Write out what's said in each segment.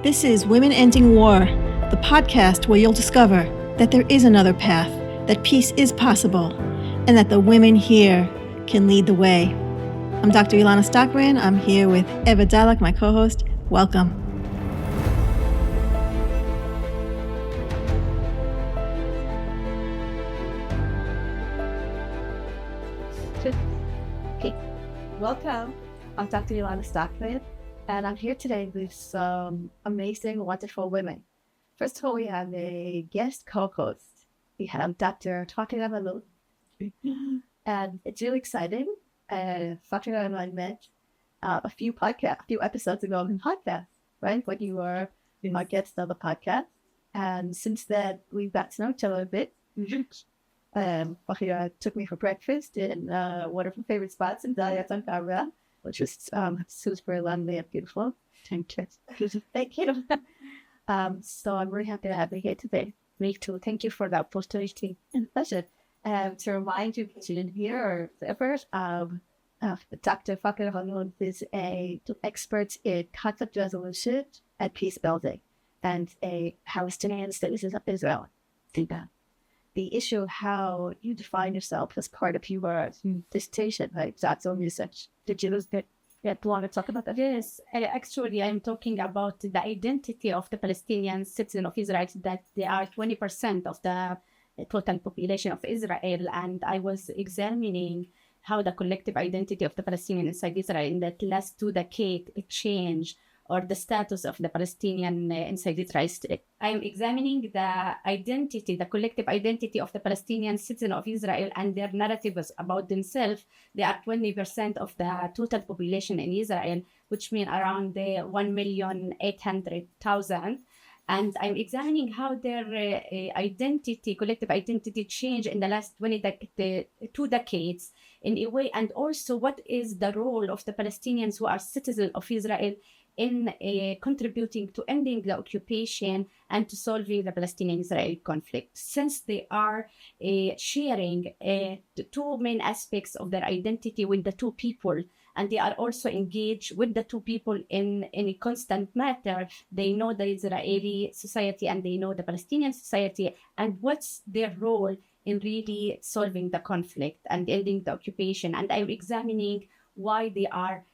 This is Women Ending War, the podcast where you'll discover that there is another path, that peace is possible, and that the women here can lead the way. I'm Dr. Ilana Stockbrand. I'm here with Eva Dalek, my co-host. Welcome. Okay, welcome. I'm Dr. Ilana Stockbrand, and I'm here today with some amazing, wonderful women. First of all, we have a guest co-host. We have Dr. Fakhira Halloun, and it's really exciting. Fakhira and I met a few episodes ago in podcast, right? When you were our guest on the podcast, and since then we've got to know each other a bit. Fakhira took me for breakfast in one of her favorite spots in Etgar-Challenge, which was super lovely and beautiful. Thank you. So I'm really happy to have you here today. Me too. Thank you for the opportunity. And pleasure. To remind you, if you didn't hear or ever, Dr. Fakhira Halloun is an expert in conflict resolution and peace building, and a Palestinian citizen of Israel. The issue of how you define yourself as part of your dissertation, right? That's on research. Did you want to talk about that? Yes, actually, I'm talking about the identity of the Palestinian citizen of Israel, that they are 20% of the total population of Israel. And I was examining how the collective identity of the Palestinian inside Israel in that last 2 decades changed, or the status of the Palestinian inside Israel. I'm examining the collective identity of the Palestinian citizen of Israel and their narratives about themselves. They are 20% of the total population in Israel, which means around 1,800,000. And I'm examining how their collective identity changed in the last 2 decades in a way, and also what is the role of the Palestinians who are citizens of Israel in contributing to ending the occupation and to solving the Palestinian-Israeli conflict, since they are sharing the 2 main aspects of their identity with the 2 people, and they are also engaged with the 2 people in a constant matter. They know the Israeli society and they know the Palestinian society, and what's their role in really solving the conflict and ending the occupation. And I'm examining why they are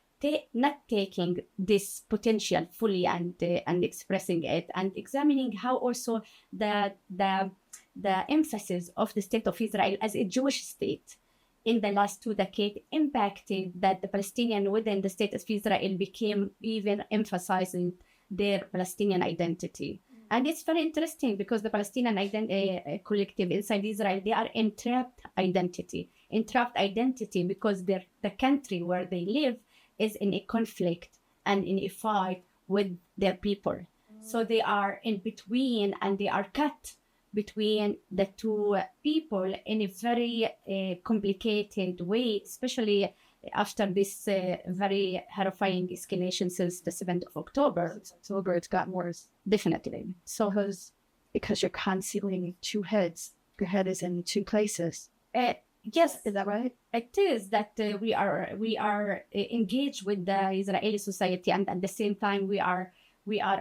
not taking this potential fully and expressing it, and examining how also the emphasis of the state of Israel as a Jewish state in the last 2 decades impacted that the Palestinian within the state of Israel became even emphasizing their Palestinian identity. And it's very interesting because the Palestinian collective inside Israel, they are entrapped identity because the country where they live is in a conflict and in a fight with their people. So they are in between, and they are cut between the 2 people in a very complicated way, especially after this very horrifying escalation since the 7th of October. It's gotten worse. Definitely. So because you're concealing 2 heads, your head is in 2 places. Yes, is that right? It is that we are engaged with the Israeli society, and at the same time we are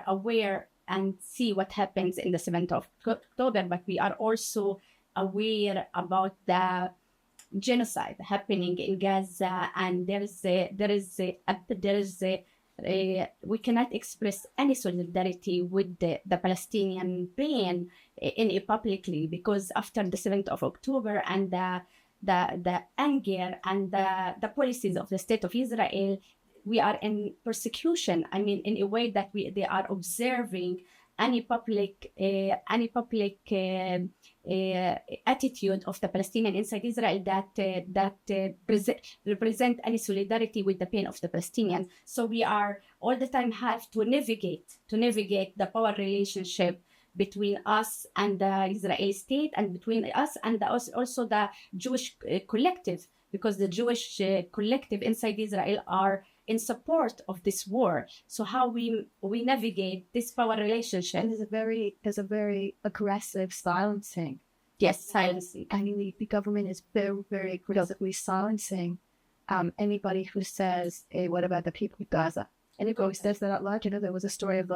aware and see what happens in the 7th of October, but we are also aware about the genocide happening in Gaza, and we cannot express any solidarity with the Palestinian pain publicly, because after the 7th of October and the anger and the policies of the state of Israel, we are in persecution. I mean, in a way that they are observing any public attitude of the Palestinian inside Israel that represent any solidarity with the pain of the Palestinians. So we are all the time have to navigate the power relationship between us and the Israeli state, and between us and also the Jewish collective, because the Jewish collective inside Israel are in support of this war. So how we navigate this power relationship? And there's a very aggressive silencing. Yes, silencing. I mean, the government is very, very aggressively silencing anybody who says, hey, what about the people of Gaza? Anybody who says that out loud. You know, there was a story of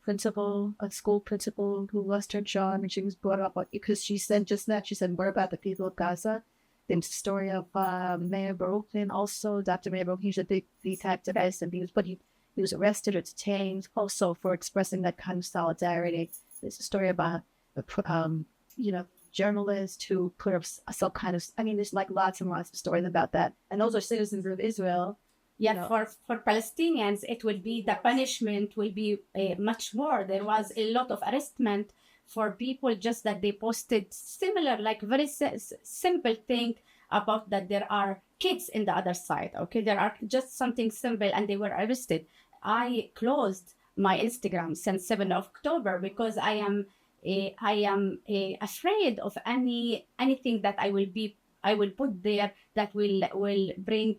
principal, a school principal who lost her job, and she was brought up because she said just that. She said, "What about the people of Gaza?" There's the story of Mayor Baroukhin, also Dr. Mayor Baroukhin. He's a big peace activist, and he was arrested or detained also for expressing that kind of solidarity. There's a story about journalist who put up some kind of, there's like lots and lots of stories about that. And those are citizens of Israel. Yeah, for Palestinians, it will be, the punishment will be much more. There was a lot of arrestment for people just that they posted similar, like very simple thing about that there are kids in the other side. Okay, there are just something simple, and they were arrested. I closed my Instagram since 7th of October because I am afraid of anything that I will put there that will bring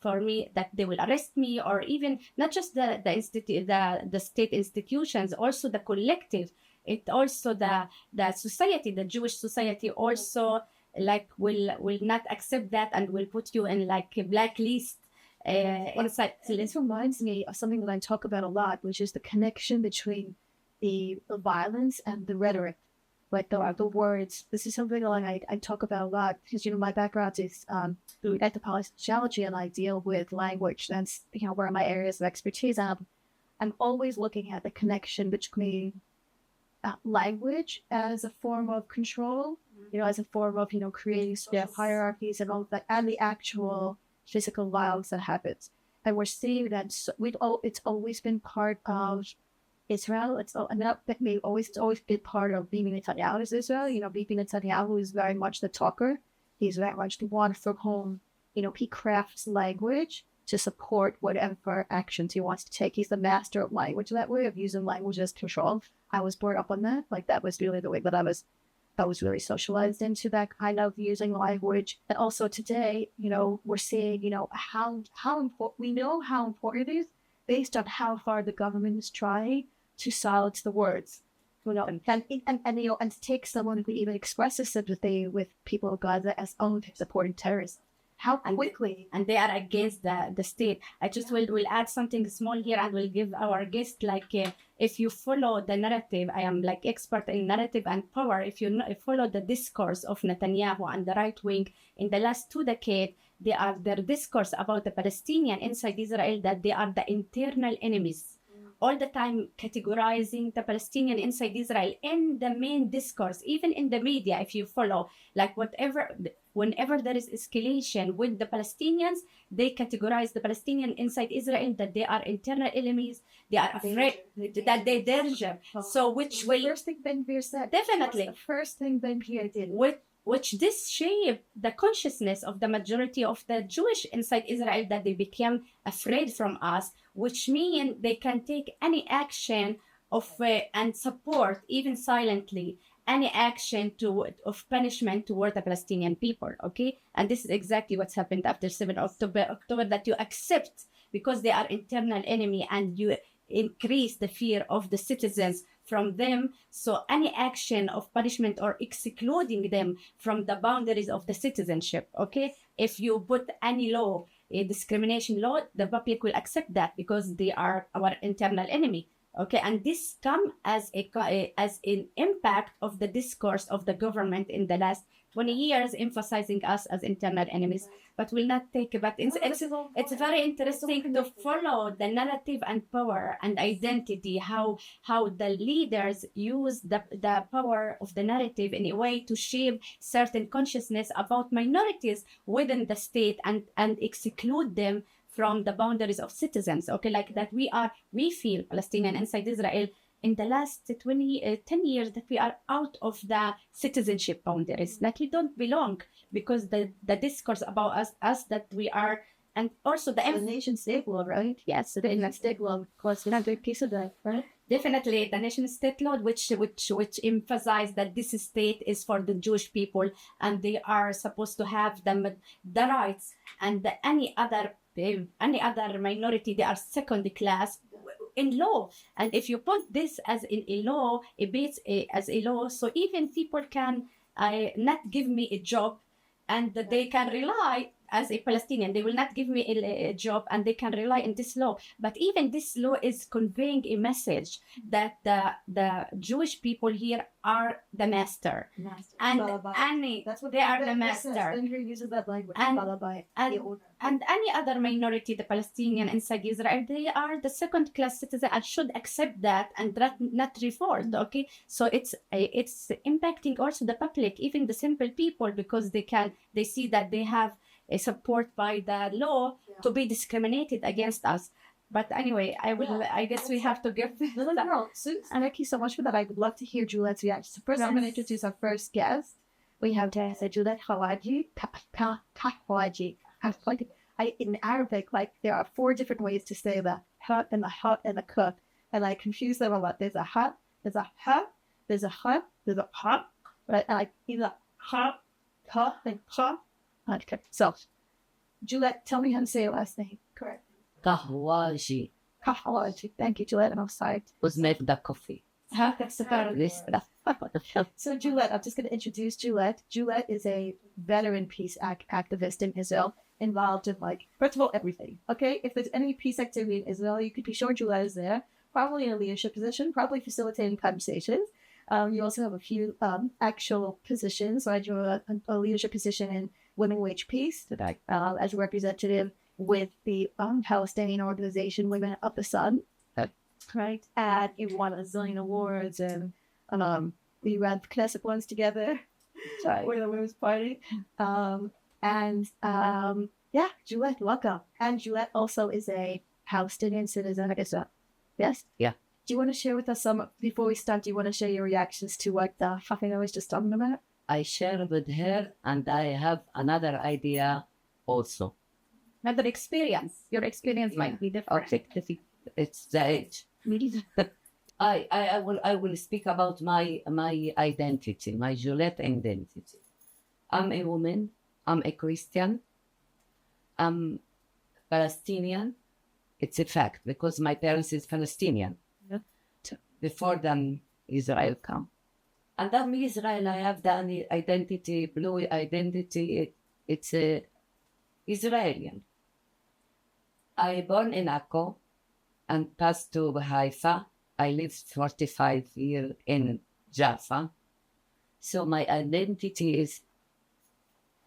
for me, that they will arrest me, or even not just the state institutions, also the collective. It also the society, the Jewish society also will not accept that and will put you in like a blacklist. This reminds me of something that I talk about a lot, which is the connection between the violence and the rhetoric, like the words. This is something like I talk about a lot because my background is through anthropology, and I deal with language. That's where my areas of expertise. I'm always looking at the connection between language as a form of control, as a form of creating hierarchies and all of that, and the actual physical violence that happens. And we're seeing that it's always been part of Israel. It's always been part of Bibi Netanyahu's Israel. Bibi Netanyahu is very much the talker. He's very much the one from whom, he crafts language to support whatever actions he wants to take. He's the master of language, that way of using language as control. I was brought up on that. Like, that was really the way that I was really socialized into that kind of using language. And also today, we're seeing, how important, we know how important it is based on how far the government is trying to silence the words. And to take someone who even expresses sympathy with people of Gaza as supporting terrorists. How quickly. And they are against the state. I just will add something small here, and will give our guest, if you follow the narrative, I am expert in narrative and power. If you follow the discourse of Netanyahu and the right wing in the last 2 decades, their discourse about the Palestinian inside Israel, that they are the internal enemies. All the time categorizing the Palestinian inside Israel in the main discourse, even in the media. If you follow, whenever there is escalation with the Palestinians, they categorize the Palestinian inside Israel that they are internal enemies. They are afraid that they danger. So which will first thing Ben Gvir said. Definitely. The first thing Ben Gvir did. Which this shaped the consciousness of the majority of the Jewish inside Israel, that they became afraid from us, which means they can take any action and support, even silently, any action of punishment toward the Palestinian people. Okay, and this is exactly what's happened after 7th October, that you accept because they are internal enemy, and you increase the fear of the citizens from them. So any action of punishment or excluding them from the boundaries of the citizenship, okay? If you put any law, a discrimination law, the public will accept that because they are our internal enemy. Okay, and this come as an impact of the discourse of the government in the last 20 years, emphasizing us as internal enemies. But we'll not take. But it's very interesting to follow the narrative and power and identity. How the leaders use the power of the narrative in a way to shape certain consciousness about minorities within the state and exclude them from the boundaries of citizens. Okay, like that we feel Palestinian inside Israel in the last 10 years that we are out of the citizenship boundaries, like we don't belong, because the discourse about us that we are, and also the nation state law, right? Yes, the nation state law, of course, a big piece of that, right? Definitely, the nation state law, which emphasize that this state is for the Jewish people, and they are supposed to have the rights, and any other minority, they are second class in law. And if you put this as in a law, as a law, so even people can not give me a job, and they can rely as a Palestinian. They will not give me a job, and they can rely on this law. But even this law is conveying a message that the Jewish people here are the master. And That's what they are the that master. Bender uses that language. And any other minority, the Palestinian inside Israel, they are the second-class citizen and should accept that and not revolt. Okay, so it's impacting also the public, even the simple people, because they see that they have a support by the law to be discriminated against us. But anyway, I guess we have to give. No. So, thank you so much for that. I would love to hear Julette's reaction. So first, I'm going to introduce our first guest. We have Julette Kahwaji. Kahwaji. In Arabic, like there are 4 different ways to say the ha and the cook, and I confuse them a lot. There's a ha, there's a ha, there's a ha, there's a ha, right? And like either ha, ka, and ha. Okay. So, Julette, tell me how to say your last name. Correct. Kahwaji Kahwaji. Thank you, Julette. And I'm sorry. was made the coffee. That's about This So Julette, I'm just going to introduce Julette. Julette is a veteran peace activist in Israel, involved in first of all, everything. Okay, if there's any peace activity in Israel, you could be sure Julette is there. Probably in a leadership position, probably facilitating conversations. You also have a few actual positions. So I do a leadership position in Women Wage Peace as a representative with the Palestinian organization Women of the Sun. Right, and you won a zillion awards, and we ran Knesset ones together. We're the Women's Party. Yeah, Julette, welcome. And Julette also is a Palestinian citizen, I guess. Yes? Yeah. Do you want to share with us before we start, do you want to share your reactions to what Fakhira was just talking about? I share with her, and I have another idea also. Another experience. Your experience might be different. Okay. It's the age. I will speak about my identity, my Julette identity. I'm a woman. I'm a Christian. I'm Palestinian. It's a fact because my parents is Palestinian. Yeah. Before them, Israel come. And then Israel, I have the identity, blue identity. It's a Israeli. I born in Akko and passed to Haifa. I lived 45 years in Jaffa. So my identity is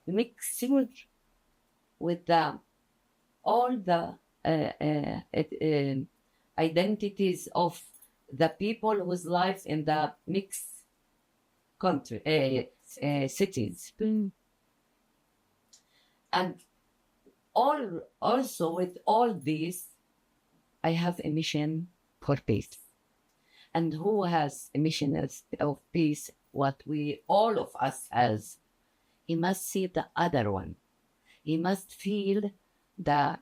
mixing with all the identities of the people whose life in the mixed country, cities. And also with all this, I have a mission for peace. And who has a mission of peace, what we, all of us has, he must see the other one. He must feel the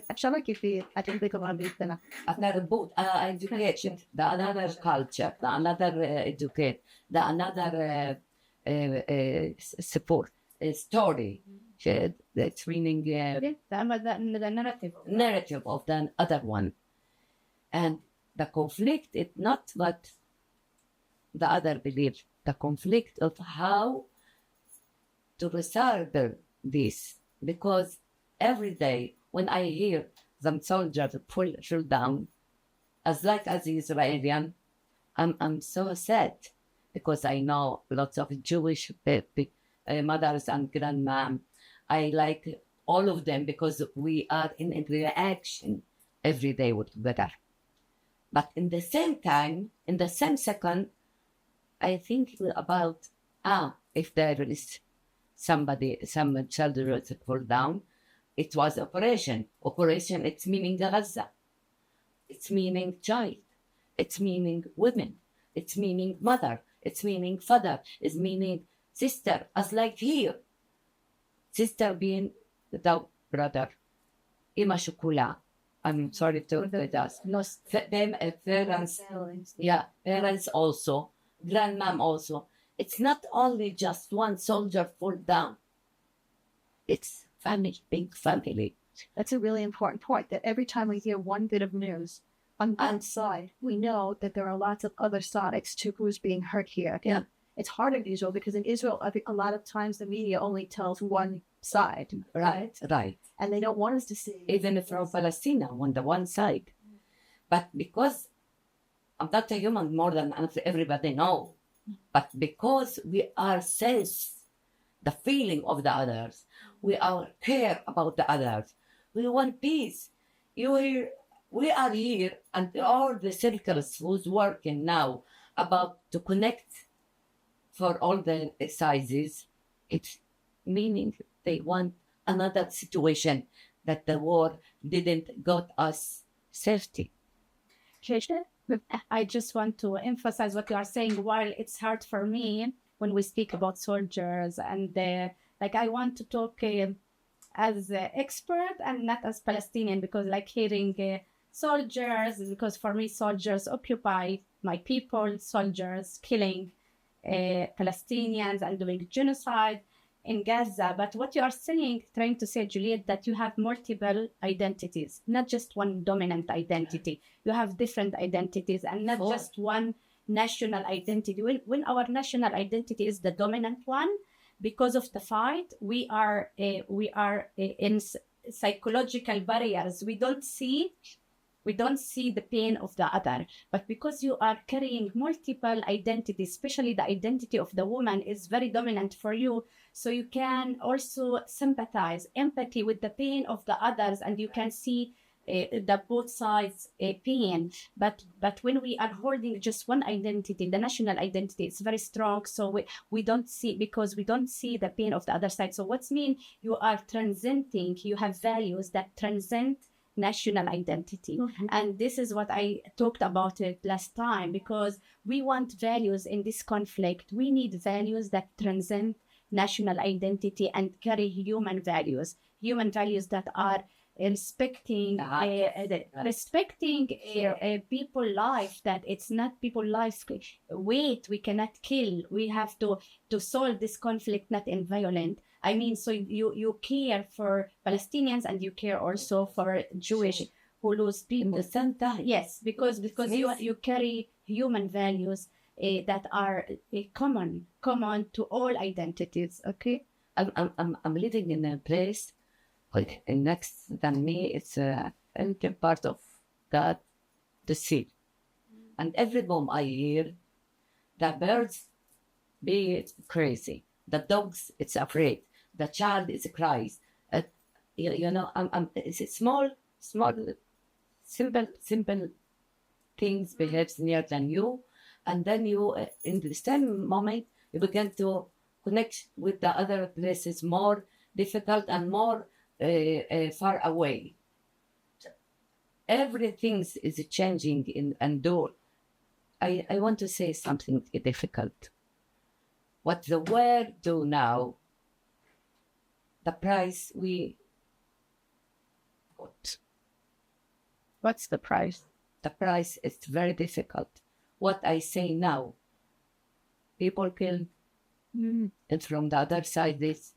عشان كيف أتنبيك بيتنا another book, education, the another culture, the another educate, the another support, story, that's meaning the narrative of the other one. And the conflict is not what the other believes, the conflict of how to resolve this. Because every day when I hear some soldiers pull down, as Israeli, I'm so sad because I know lots of Jewish mothers and grandma. I like all of them because we are in a reaction every day together. But in the same time, in the same second, I think about, if there is some children fall down, it was operation. Operation, it's meaning Gaza. It's meaning child. It's meaning women. It's meaning mother. It's meaning father. It's meaning sister. As like here. Sister being without brother. Ima shukula. I'm sorry to that. lost Parents. Yeah, parents also. Grandmom also. It's not only just one soldier fall down. It's family, big family. That's a really important point, that every time we hear one bit of news on one side. We know that there are lots of other sides to who's being hurt here. Yeah. It's hard in Israel because in Israel, I think a lot of times the media only tells one side, right? Right. And they don't want us to see. Even from Palestine on the one side. But because I'm not a human more than everybody know, but because we are sense the feeling of the others, we are care about the others, we want peace. We are here, and all the circles who's working now about to connect for all the sizes, it's meaning they want another situation that the war didn't got us safety. I just want to emphasize what you are saying. While it's hard for me when we speak about soldiers, and like I want to talk as an expert and not as Palestinian, because like hearing soldiers, because for me soldiers occupy my people, soldiers killing Palestinians and doing genocide in Gaza. But what you are saying, trying to say, Juliette, that you have multiple identities, not just one dominant identity. You have different identities and not just one national identity. When our national identity is the dominant one, because of the fight, we are in psychological barriers. We don't see the pain of the other. But because you are carrying multiple identities, especially the identity of the woman is very dominant for you, so you can also sympathize, empathy with the pain of the others, and you can see the both sides pain. But when we are holding just one identity, the national identity is very strong, so we don't see, because we don't see the pain of the other side. So what's mean, you are transcending, you have values that transcend national identity. And this is what I talked about it last time, because we want values in this conflict. We need values that transcend national identity and carry human values that are respecting people life, that it's not people life. Wait, we cannot kill. We have to solve this conflict, not in violent. I mean, so you care for Palestinians and you care also for Jewish who lose people. In the same time. Yes, because you carry human values that are common to all identities. Okay. I'm living in a place like next than me. It's a empty part of God, the sea, and every bomb I hear, the birds be crazy, the dogs it's afraid, the child is cries. It's small, simple things behaves near than you, and then you in the same moment you begin to connect with the other places more difficult and more far away. Everything is changing in Andor. I want to say something difficult. What the world do now, the price we got. What's the price? The price is very difficult. What I say now, people kill, and from the other side, this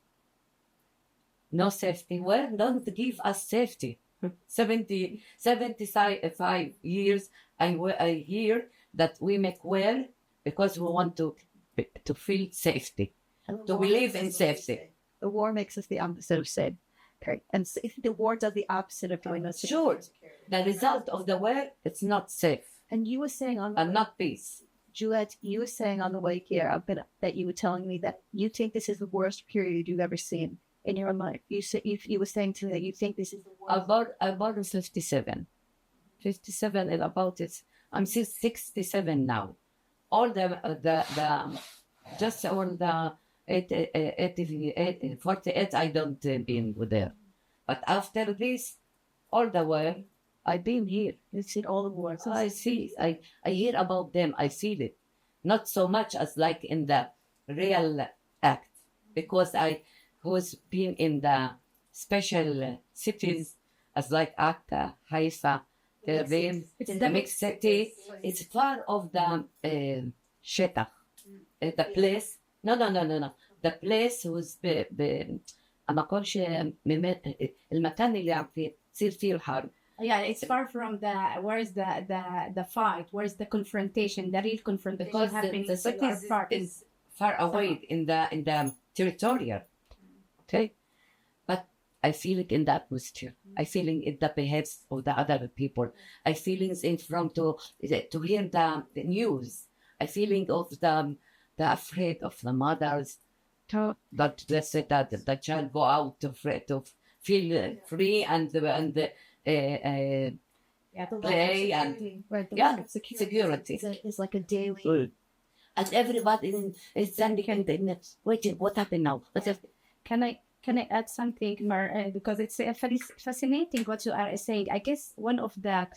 no safety. Well, don't give us safety. 75 years, I hear that we make well because we want to feel safety, to believe in safety. The war makes us the opposite of safe. Okay. And so if the war does the opposite of doing us, Sure, the result of the war, it's not safe and you were saying on and not peace. Juliette, you were saying on the way here that you were telling me that you think this is the worst period you've ever seen in your life. You were saying to me that you think this is the worst. About 57. 57 is about it. I'm 67 now. All the just all the 48 I don't been there. But after this, all the war, I've been here. You've seen all the wars. I see. I hear about them. I feel it. Not so much as like in the real act, because I was being in the special cities as like Akka, Haifa, Tel Aviv, the mixed city. It's part of the Shetach, the place. No. The place was ما أقولش المكان اللي عم تصير فيه الحرب Yeah, it's far from where's the fight, where's the confrontation, the real confrontation Because happening. the city is far away in the territorial. Okay, but I feel it in the atmosphere. I feel it in the behaviors of the other people. I feel it in from to hear the news. I feeling of the afraid of the mothers. That they said that the child go out to feel free and play and security. It's like a daily. And everybody is standing in waiting. What happened now? Can I add something more? Because it's fascinating what you are saying. I guess one of the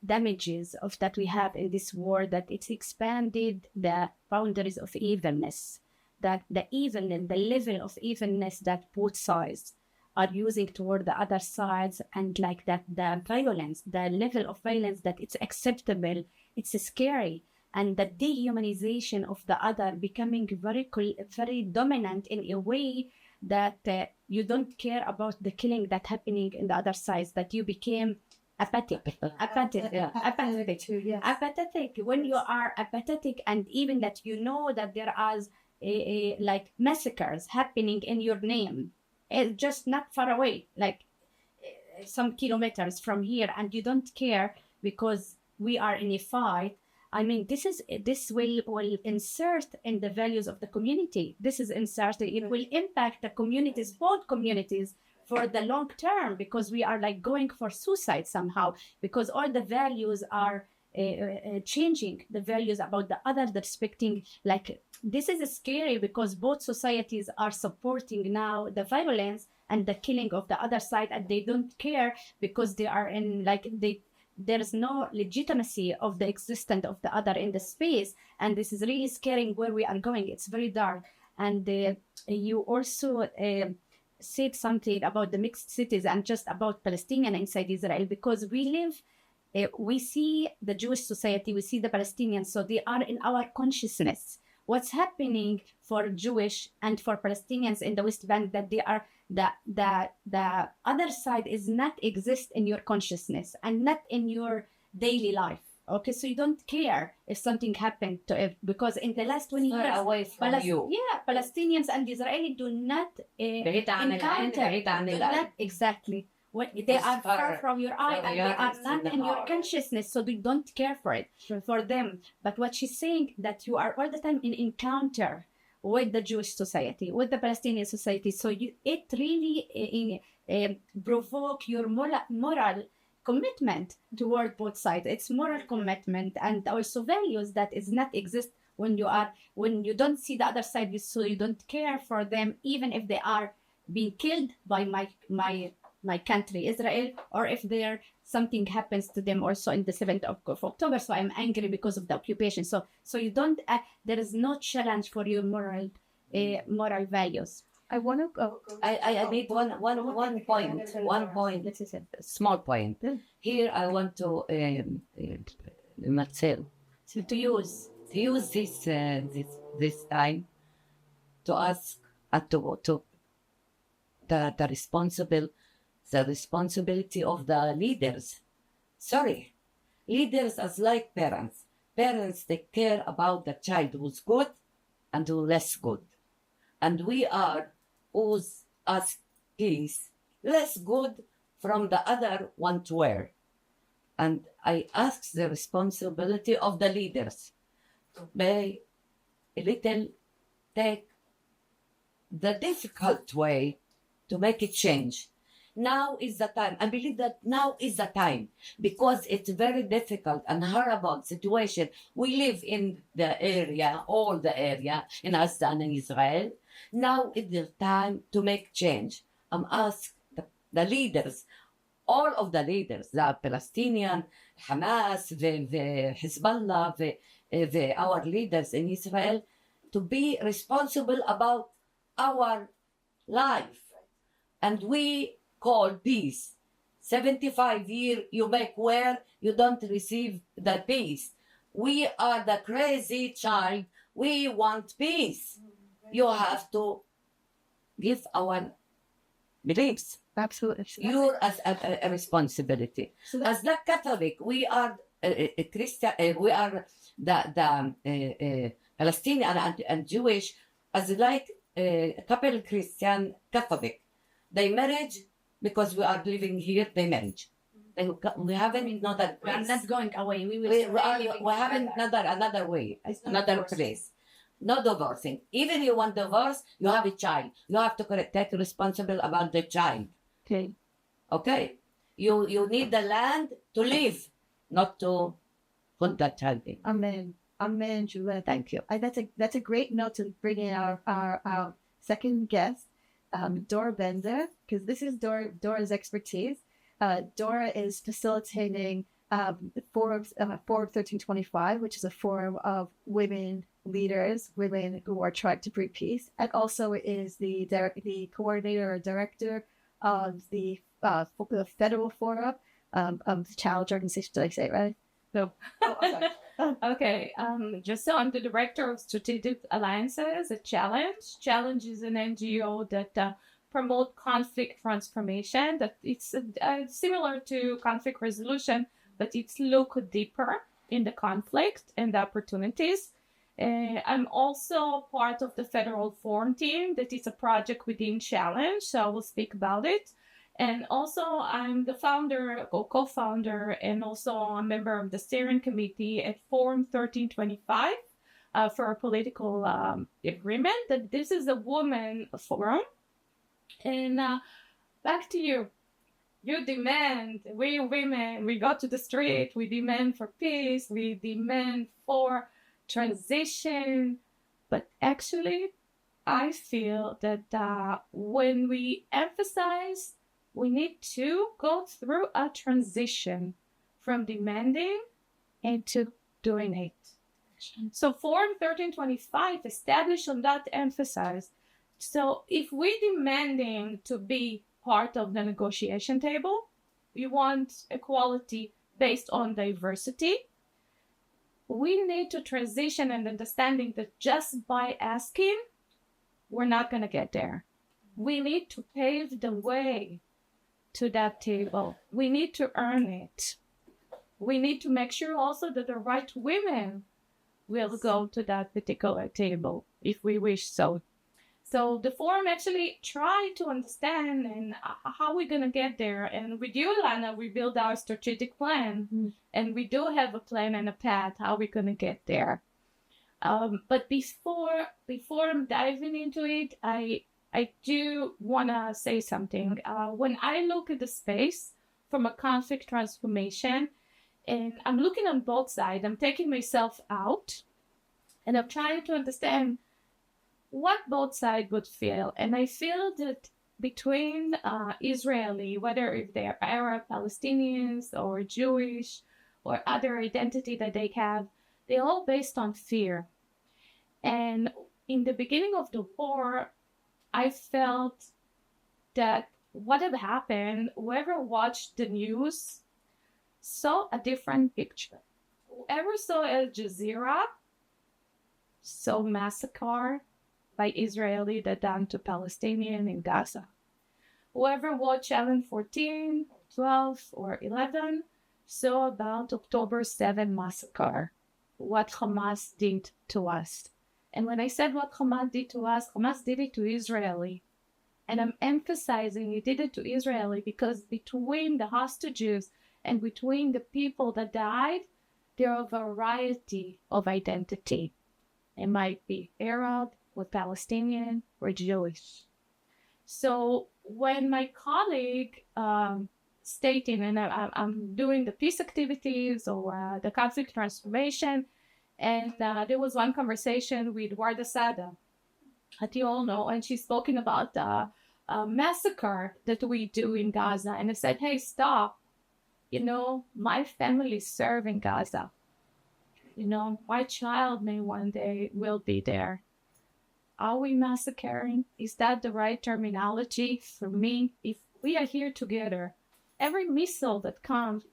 damages of that we have in this war, that it's expanded the boundaries of evilness, that the evil and the level of evilness that both sides are using toward the other sides, and like that the violence, the level of violence that it's acceptable, it's scary. And the dehumanization of the other becoming very dominant in a way that you don't care about the killing that happening in the other sides, that you became apathetic. Apathetic. When you are apathetic, and even that you know that there are like massacres happening in your name, it's just not far away, like some kilometers from here, and you don't care because we are in a fight. I mean, this will insert in the values of the community. This is inserted. It will impact the communities, both communities, for the long term, because we are like going for suicide somehow, because all the values are changing. The values about the other, the respecting. Like, this is scary because both societies are supporting now the violence and the killing of the other side, and they don't care because they are in like there is no legitimacy of the existence of the other in the space. And this is really scaring where we are going. It's very dark. And you also said something about the mixed cities and just about Palestinian inside Israel, because we live, we see the Jewish society, we see the Palestinians, so they are in our consciousness. What's happening for Jewish and for Palestinians in the West Bank, that they are the other side is not exist in your consciousness and not in your daily life. Okay, so you don't care if something happened to it, because in the last 20 years, away from you. Yeah, Palestinians and Israelis do not encounter. Exactly. They are far from your eye, and they are not in your consciousness, so you don't care for it, for them. But what she's saying, that you are all the time in encounter with the Jewish society, with the Palestinian society, so it really provoke your moral commitment toward both sides. It's moral commitment, and also values that is not exist when you don't see the other side, so you don't care for them, even if they are being killed by my country, Israel, or if something happens to them also in the 7th of October. So I'm angry because of the occupation. So you don't, there is no challenge for your moral values. I want to go. I need one point, small point. Here I want to Marcel, To use this time to ask to the responsibility of the leaders. Sorry, leaders as like parents. Parents take care about the child who's good and who less good. And we are who's as kids less good from the other one to where. And I ask the responsibility of the leaders to be a little take the difficult way to make it change. Now is the time. I believe that now is the time, because it's very difficult and horrible situation. We live in the area, all the area in Asdan and Israel. Now is the time to make change. I'm asked the leaders, all of the leaders, the Palestinian, Hamas, the Hezbollah, our leaders in Israel, to be responsible about our life. And we call peace. 75 years you make where you don't receive the peace. We are the crazy child. We want peace. You have to give our beliefs. Absolutely. You as a responsibility. So As the Catholic, we are Christian. We are the Palestinian and Jewish as like a couple Christian Catholic. They marriage because we are living here. They marriage. We haven't another We are place. not going away. We haven't another way, another place. No divorcing. Even you want divorce, you have a child. You have to take responsible about the child. okay. Okay? You need the land to live, not to put that child in. Amen. Amen, Julette. Thank you. That's a great note to bring in our second guest, Dora Bender, because this is Dora's expertise. Dora is facilitating Forum 1325, which is a forum of women leaders, women who are trying to bring peace, and also is the coordinator or director of the federal forum of the challenge organization. Did I say it right? No. Oh, I'm sorry. Okay. Just so I'm the director of Strategic Alliances at Challenge. Challenge is an NGO that promote conflict transformation. That it's similar to conflict resolution, but it's look deeper in the conflict and the opportunities. I'm also part of the Federal Forum team. That is a project within Challenge, so I will speak about it. And also, I'm the founder or co-founder and also a member of the steering committee at Forum 1325 for a political agreement. That this is a woman forum. And back to you. You demand, we women, we go to the street, we demand for peace, we demand for transition. But actually, I feel that when we emphasize, we need to go through a transition from demanding into doing it. So Forum 1325 established on that emphasize. So if we're demanding to be part of the negotiation table, we want equality based on diversity, we need to transition and understanding that just by asking, we're not going to get there. We need to pave the way to that table. We need to earn it. We need to make sure also that the right women will go to that particular table if we wish so. So the forum actually tried to understand and how we're going to get there. And with you, Lana, we build our strategic plan. Mm-hmm. And we do have a plan and a path how we're going to get there. But before I'm diving into it, I do want to say something. When I look at the space from a conflict transformation, and I'm looking on both sides, I'm taking myself out, and I'm trying to understand what both sides would feel. And I feel that between Israeli, whether if they are Arab, Palestinians, or Jewish, or other identity that they have, they're all based on fear. And in the beginning of the war, I felt that what had happened, whoever watched the news saw a different picture. Whoever saw Al Jazeera saw massacre by Israeli that done to Palestinian in Gaza. Whoever watched Channel 14, 12, or 11 saw about October 7 massacre, what Hamas did to us. And when I said what Hamas did to us, Hamas did it to Israeli. And I'm emphasizing it did it to Israeli because between the hostages and between the people that died, there are a variety of identity. It might be Arab, or Palestinian, or Jewish. So when my colleague stating, and I'm doing the peace activities or the conflict transformation, and there was one conversation with Warda Sada, that you all know, and she's spoken about the massacre that we do in Gaza. And I said, hey, stop. You know, my family serve in Gaza. You know, my child may one day will be there. Are we massacring? Is that the right terminology for me? If we are here together, every missile that comes,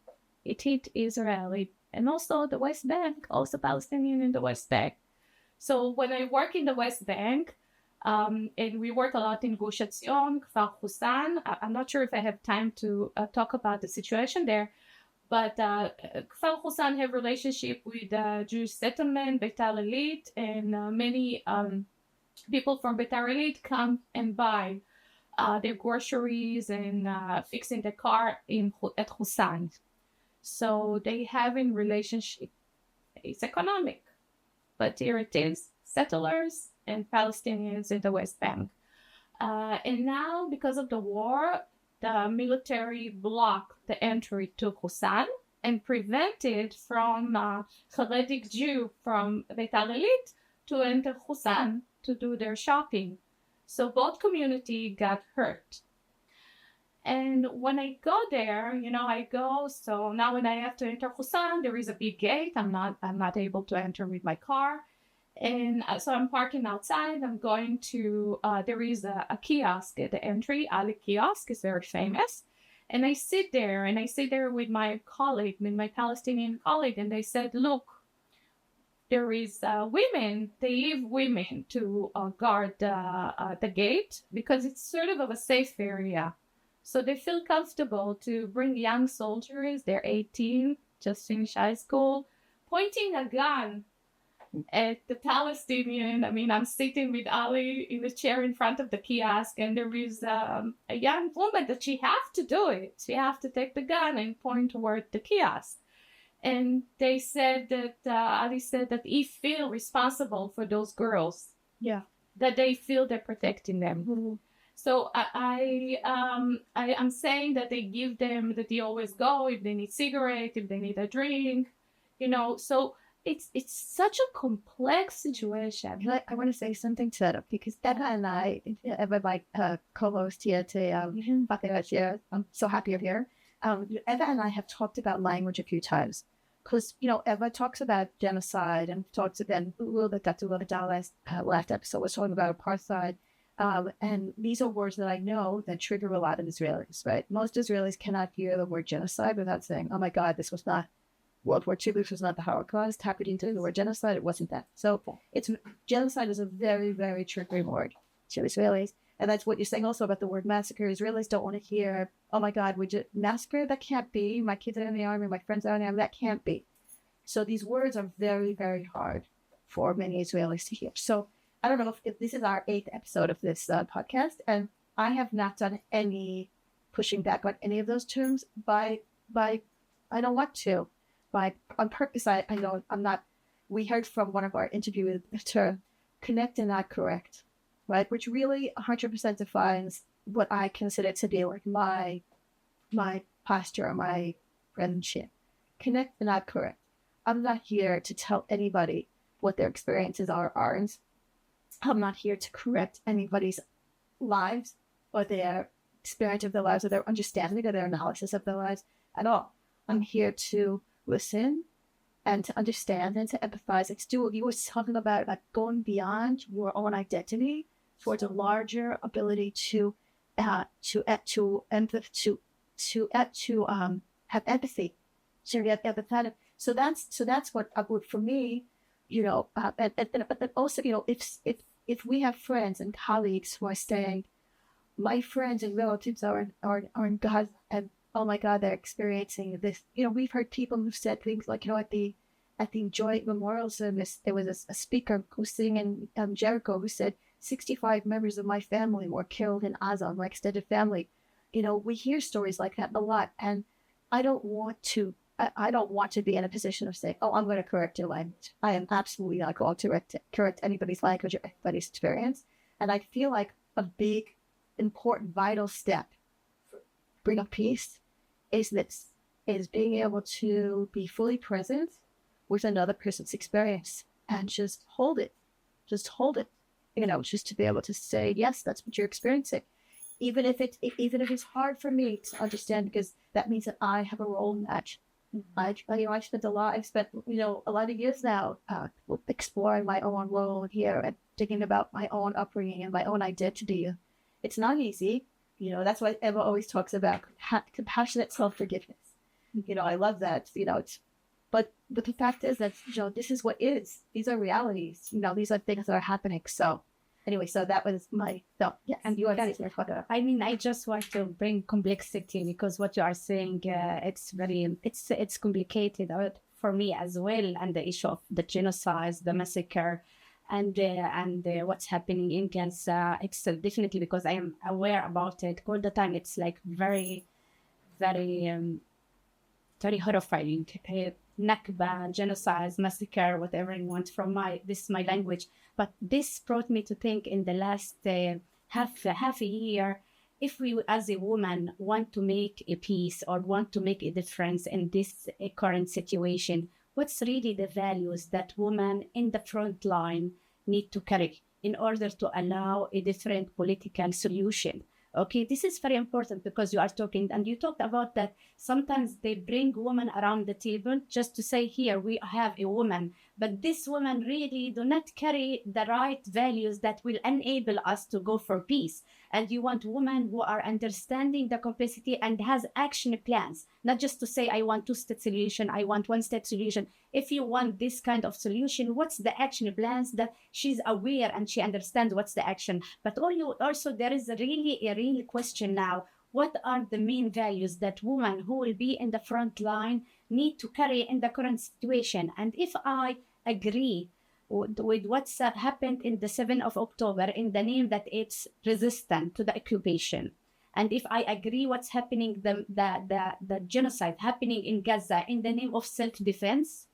it hit Israeli and also the West Bank, also Palestinian in the West Bank. So when I work in the West Bank, And we work a lot in Gush Etzion, Kfar Husan. I'm not sure if I have time to talk about the situation there, but Kfar Husan have relationship with Jewish settlement, Beitar Elit, and many people from Beitar Elit come and buy their groceries and fixing the car at Husan. So they have in relationship. It's economic, but here it is, settlers and Palestinians in the West Bank. And now, because of the war, the military blocked the entry to Husan and prevented from Haredi Jew from Beitar Elit to enter Husan to do their shopping. So both communities got hurt. And when I go there, so now when I have to enter Husan, there is a big gate. I'm not able to enter with my car. And so I'm parking outside. I'm going to, there is a kiosk at the entry. Ali kiosk is very famous. And I sit there with my colleague, with my Palestinian colleague, and they said, look, there is women, they leave women to guard the gate because it's sort of a safe area. So they feel comfortable to bring young soldiers, they're 18, just finished high school, pointing a gun at the Palestinian. I mean, I'm sitting with Ali in the chair in front of the kiosk, and there is a young woman that she have to do it. She have to take the gun and point toward the kiosk. And they said that, Ali said that he feel responsible for those girls. Yeah. That they feel they're protecting them. Mm-hmm. So I'm saying that they give them, that they always go if they need cigarette, if they need a drink, so it's such a complex situation. I want to say something to that because Eva and I, my co-host here today, Fakhira, I'm so happy you're here. Eva and I have talked about language a few times because, Eva talks about genocide and talks about the last episode was talking about apartheid. And these are words that I know that trigger a lot of Israelis, right? Most Israelis cannot hear the word genocide without saying, oh my God, this was not World War II, this was not the Holocaust. Happy to do the word genocide, it wasn't that. So genocide is a very, very triggering word to Israelis. And that's what you're saying also about the word massacre. Israelis don't want to hear, oh my God, we just massacre? That can't be. My kids are in the army, my friends are in the army, that can't be. So these words are very, very hard for many Israelis to hear. So I don't know if this is our 8th episode of this podcast, and I have not done any pushing back on any of those terms by I don't want to. On purpose, I know I'm not. We heard from one of our interviewers the term connect and not correct, right? Which really 100% defines what I consider to be like my posture, my friendship. Connect and not correct. I'm not here to tell anybody what their experiences are ours. I'm not here to correct anybody's lives or their experience of their lives or their understanding or their analysis of their lives at all. I'm here to listen and to understand and to empathize. It's what you were talking about, like going beyond your own identity towards a larger ability to have empathy, to get empathetic. So that's what for me. But then also, if we have friends and colleagues who are saying, my friends and relatives are in Gaza, and oh my God, they're experiencing this. We've heard people who said things like, at the joint memorial service, there was a speaker who's sitting in Jericho who said 65 members of my family were killed in Gaza, my extended family. We hear stories like that a lot, and I don't want to be in a position of saying, oh, I'm going to correct your language. I am absolutely not going to correct anybody's language or anybody's experience. And I feel like a big, important, vital step for bring up peace is being able to be fully present with another person's experience and just hold it. Just to be able to say, yes, that's what you're experiencing. Even if it's hard for me to understand, because that means that I have a role in that. I've spent a lot of years now exploring my own role here and thinking about my own upbringing and my own identity. It's not easy. That's why Eva always talks about compassionate self-forgiveness. I love that. But the fact is that this is what is. These are realities. These are things that are happening. So Anyway, so that was my thought. Yes, And you are can- Fakhira. I mean, I just want to bring complexity because what you are saying, it's complicated for me as well, and the issue of the genocide, the massacre, and what's happening in Gaza. It's definitely because I am aware about it all the time. It's like very, very, very horrifying. Nakba, genocide, massacre, whatever you want from this is my language. But this brought me to think in the last half a year, if we as a woman want to make a peace or want to make a difference in this current situation, what's really the values that women in the front line need to carry in order to allow a different political solution? Okay, this is very important because you are talking and you talked about that sometimes they bring women around the table just to say, here, we have a woman, but this woman really do not carry the right values that will enable us to go for peace. And you want women who are understanding the complexity and has action plans, not just to say, I want two-state solution, I want one-state solution. If you want this kind of solution, what's the action plans that she's aware and she understands what's the action? But also there is a real question now. What are the main values that women who will be in the front line need to carry in the current situation? And if I agree with what's happened in the 7th of October in the name that it's resistant to the occupation, and if I agree what's happening, the genocide happening in Gaza in the name of self-defense,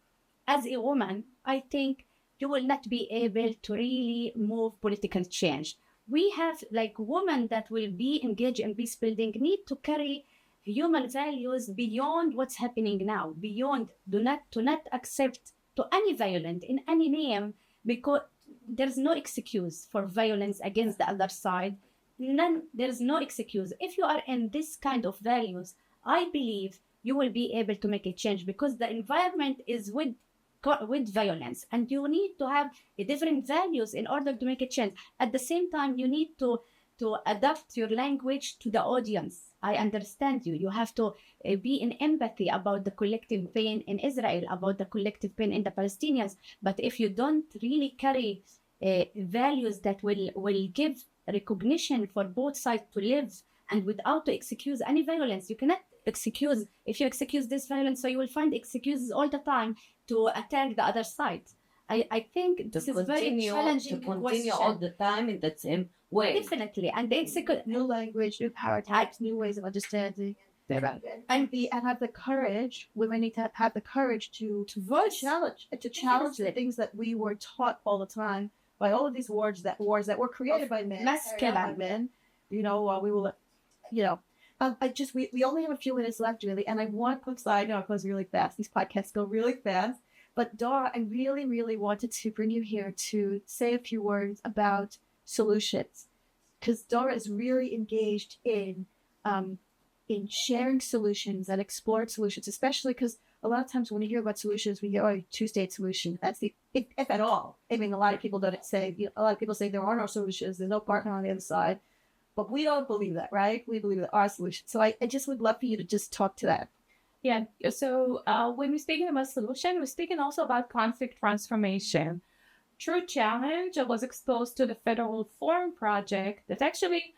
as a woman, I think you will not be able to really move political change. We have like women that will be engaged in peace building need to carry human values beyond what's happening now, beyond to not accept to any violence in any name, because there's no excuse for violence against the other side. There's no excuse. If you are in this kind of values, I believe you will be able to make a change because the environment is with violence, and you need to have a different values in order to make a change. At the same time, you need to adapt your language to the audience. I understand you. You have to be in empathy about the collective pain in Israel, about the collective pain in the Palestinians. But if you don't really carry values that will give recognition for both sides to live, and without to excuse any violence, you cannot excuse. If you excuse this violence, so you will find excuses all the time to attack the other side. I think this is very challenging. To continue all the time in the same way. Definitely, and it's a New language, new power types, new ways of understanding. And have the courage. Women need to have the courage to voice challenge and to challenge the things that we were taught all the time by all of these wars that were created by men, by men. We will, we only have a few minutes left, really, and I want to side note, it goes really fast. These podcasts go really fast. But Dora, I really, really wanted to bring you here to say a few words about solutions, because Dora is really engaged in sharing solutions and exploring solutions, especially because a lot of times when we hear about solutions, we hear, oh, two-state solution. That's if at all. I mean, a lot of people don't say, a lot of people say there are no solutions, there's no partner on the other side. But we don't believe that, right? We believe there are solutions. So I just would love for you to just talk to that. Yeah, so when we're speaking about solution, we're speaking also about conflict transformation. Through Challenge, I was exposed to the Federal Forum Project that actually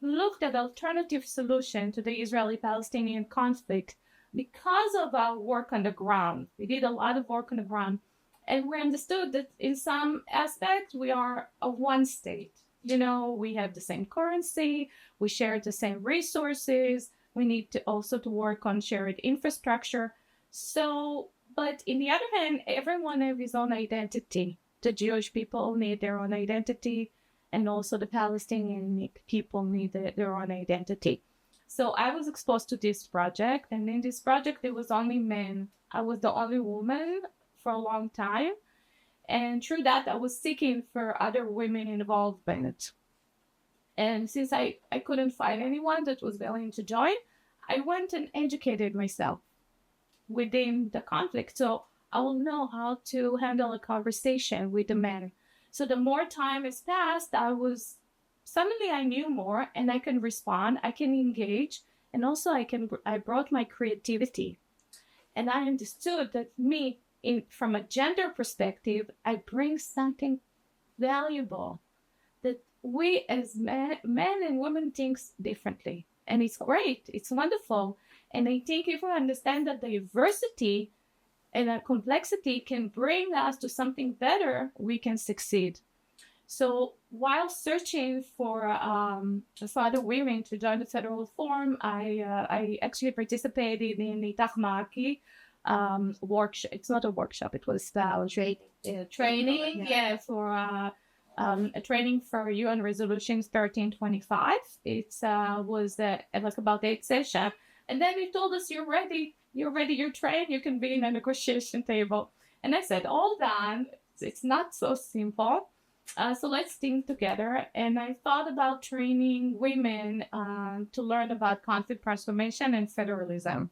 looked at alternative solution to the Israeli-Palestinian conflict because of our work on the ground. We did a lot of work on the ground, and we understood that in some aspects, we are a one state. We have the same currency, we share the same resources, we need to also to work on shared infrastructure. So, but in the other hand, everyone has his own identity. The Jewish people need their own identity, and also the Palestinian people need their own identity. So I was exposed to this project, and in this project, there was only men. I was the only woman for a long time. And through that, I was seeking for other women involved in it. And since I couldn't find anyone that was willing to join, I went and educated myself within the conflict. So I will know how to handle a conversation with the men. So the more time has passed, suddenly I knew more, and I can respond, I can engage, and also I brought my creativity. And I understood that from a gender perspective, I bring something valuable that we as men and women thinks differently. And it's great. It's wonderful. And I think if we understand that diversity and that complexity can bring us to something better, we can succeed. So while searching for other women to join the federal forum, I actually participated in the Tahmaki workshop. It's not a workshop. It was training. Yeah, for a training for UN Resolutions 1325. It was like about 8 sessions. And then they told us, you're ready, you're trained, you can be in a negotiation table. And I said, hold on, it's not so simple. So let's think together. And I thought about training women to learn about conflict transformation and federalism.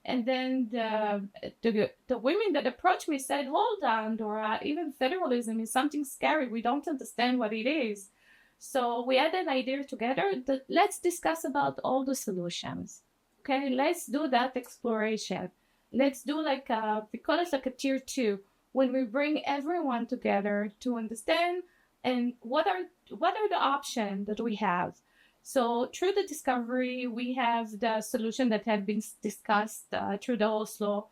And then the women that approached me said, hold on, Dora, even federalism is something scary. We don't understand what it is. So we had an idea together that let's discuss about all the solutions. Okay, let's do that exploration. Let's do we call it like a tier 2, when we bring everyone together to understand and what are the options that we have. So through the discovery, we have the solution that had been discussed through the Oslo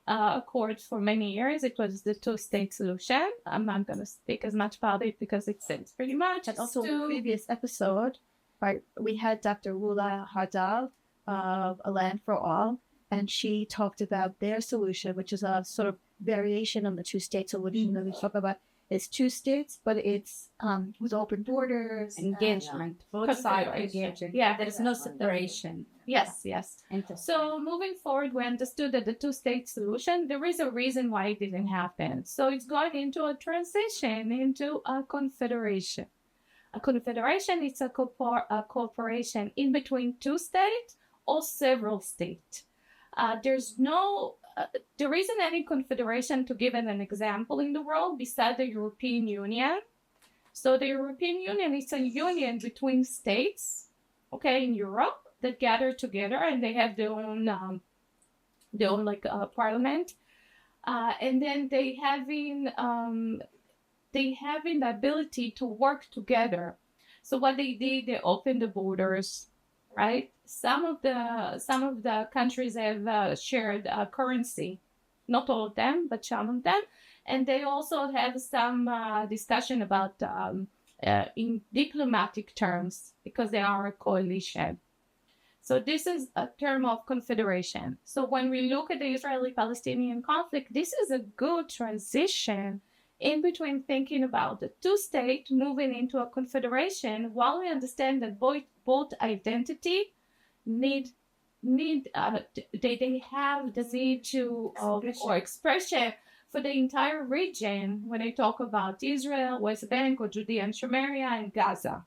Accord for many years. It was the 2-state solution. I'm not going to speak as much about it because it's pretty much. And also in the previous episode, right, we had Dr. Julette Kahwaji of A Land for All, and she talked about their solution, which is a sort of variation on the 2-state solution that we talk about. It's 2 states, but it's with open borders, engagement, both sides engaging. Yeah, there is no separation. Yes. So moving forward, we understood that the 2-state solution, there is a reason why it didn't happen. So it's going into a transition into a confederation. A confederation is a cooperation in between 2 states or several states. There isn't any confederation, to give an example, in the world beside the European Union. So the European Union is a union between states, okay, in Europe, that gather together, and they have their own parliament, and then they having the ability to work together. So what they did, they opened the borders, right? Some of the countries have shared currency, not all of them, but some of them, and they also have some discussion about in diplomatic terms, because they are a coalition. So this is a term of confederation. So when we look at the Israeli-Palestinian conflict, this is a good transition in between thinking about the 2-state moving into a confederation, while we understand that both identity they have the need to or expression for the entire region when they talk about Israel, West Bank, or Judea and Samaria, and Gaza.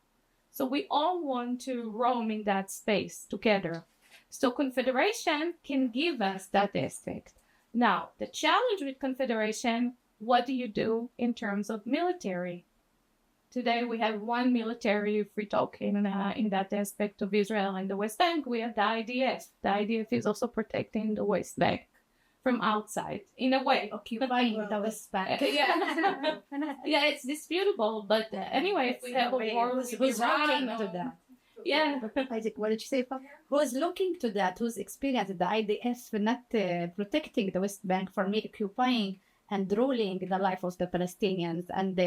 So we all want to roam in that space together. So confederation can give us that aspect. Now, the challenge with confederation, what do you do in terms of military? Today we have one military, if we talk in that aspect of Israel and the West Bank, we have the IDF. The IDF is also protecting the West Bank from outside, in a way. Occupying the West Bank. Yeah, it's disputable, but anyway, if we have a war with Iran, to that. Yeah. What did you say, Fakhira? Who's looking to that, who's experienced the IDF not protecting the West Bank from occupying and ruling the life of the Palestinians, and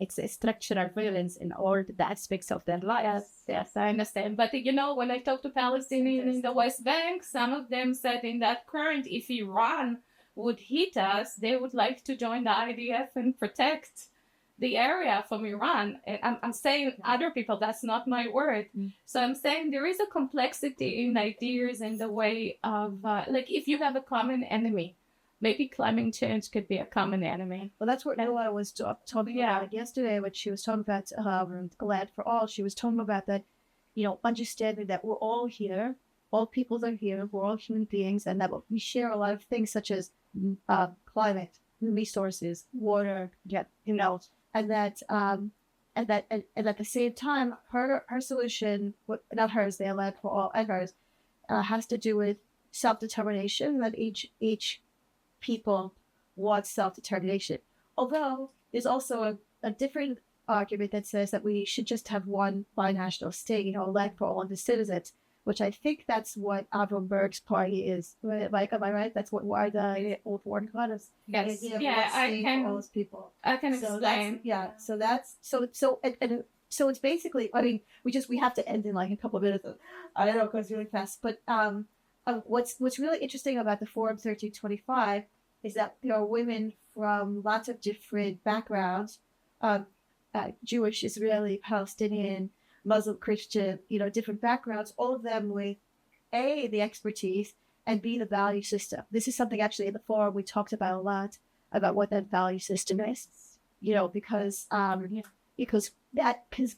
it's a structural violence in all the aspects of their lives. Yes, I understand. But when I talk to Palestinians in the West Bank, some of them said in that current, if Iran would hit us, they would like to join the IDF and protect the area from Iran. And I'm saying other people, that's not my word. So I'm saying there is a complexity in ideas and the way of, if you have a common enemy, maybe climate change could be a common enemy. Well, that's what Noah was talking about yesterday, when she was talking about A Land for All. She was talking about that, understanding that we're all here, all peoples are here, we're all human beings, and that we share a lot of things such as climate, resources, water, and that at the same time, her solution, not hers, the A Land for All, and hers, has to do with self-determination, that each people want self-determination. Although there's also a different argument that says that we should just have one binational state, elect for all of the citizens, which I think that's what Avram Berg's party is. Right? Like, am I right? That's why the old war got us. Yes. The idea of Yeah, one state for all those people. I can So explain. so it's basically, I mean, we have to end in like a couple of minutes. I don't know, it goes really fast. But what's really interesting about the Forum 1325 is that there are women from lots of different backgrounds, Jewish, Israeli, Palestinian, Muslim, Christian, different backgrounds, all of them with A, the expertise, and B, the value system. This is something actually in the forum we talked about a lot, about what that value system is, because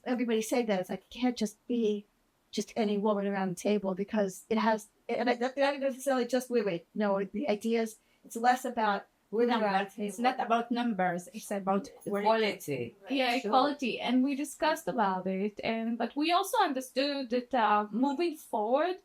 everybody's saying that it's like, it can't just be just any woman around the table, because it has, and not necessarily just women. No, the idea is it's less about women around the table. It's not about numbers. It's about Quality. Yeah, Sure. equality, and we discussed about it, but we also understood that moving forward,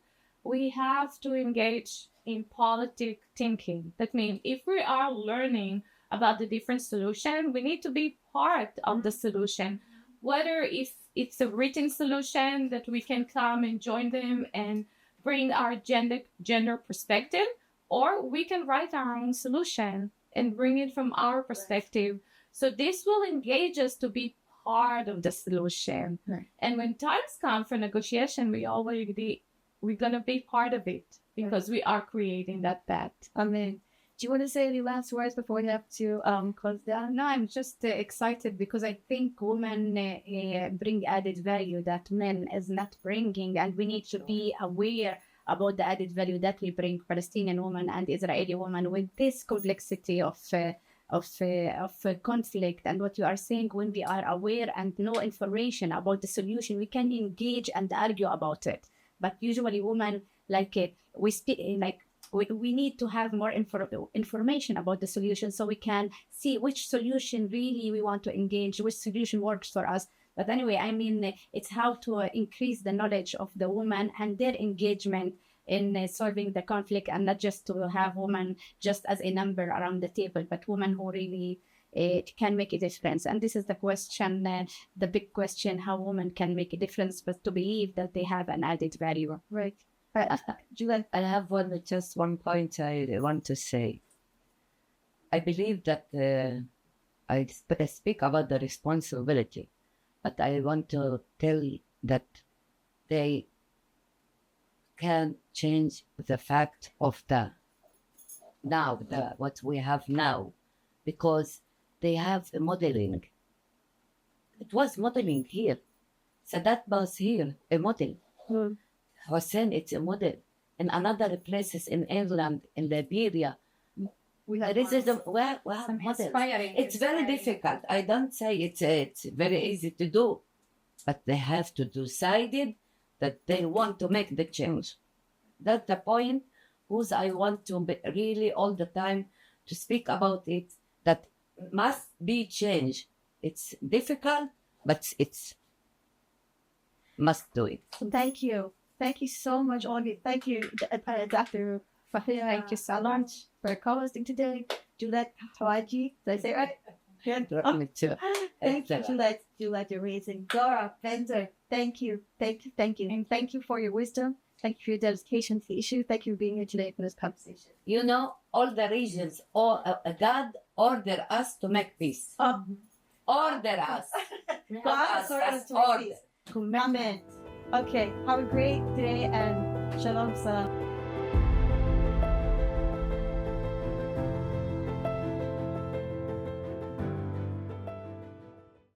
we have to engage in politic thinking. That means if we are learning about the different solution, we need to be part of the solution, whether if it's a written solution that we can come and join them and bring our gender perspective, or we can write our own solution and bring it from our perspective. So this will engage us to be part of the solution. Right. And when times come for negotiation, we're gonna be part of it because we are creating that path. Amen. Do you want to say any last words before we have to close down? No, I'm just excited because I think women bring added value that men is not bringing, and we need to be aware about the added value that we bring, Palestinian women and Israeli women, with this complexity of conflict. And what you are saying, when we are aware and know information about the solution, we can engage and argue about it. But usually women, we need to have more information about the solution, so we can see which solution really we want to engage, which solution works for us. But anyway, I mean, it's how to increase the knowledge of the women and their engagement in solving the conflict, and not just to have women just as a number around the table, but women who really can make a difference. And this is the question, the big question, how women can make a difference, but to believe that they have an added value. Right. Julette. I have just one point I want to say. I believe that I speak about the responsibility, but I want to tell you that they can change the fact of what we have now, because they have a modeling. It was modeling here. Sadat was here, a model. Hussein, it's a model. In other places in England, in Liberia, racism, model. It's very difficult. I don't say it's very easy to do, but they have to decide that they want to make the change. That's the point whose I want to be really all the time to speak about it, that must be changed. It's difficult, but it's must do it. Thank you. Thank you so much, all of you. Thank you, Dr. Fakhira Halloun, for co-hosting today. Julette Kahwaji, did I say it right? Me too. Thank you, Julette. Julette, you're amazing. Dora Bender, thank you. And thank you for your wisdom. Thank you for your dedication to the issue. Thank you for being here today for this conversation. All the regions, God ordered us to make peace. Order us. God ordered us to make peace. Amen. Okay, have a great day and shalom salam.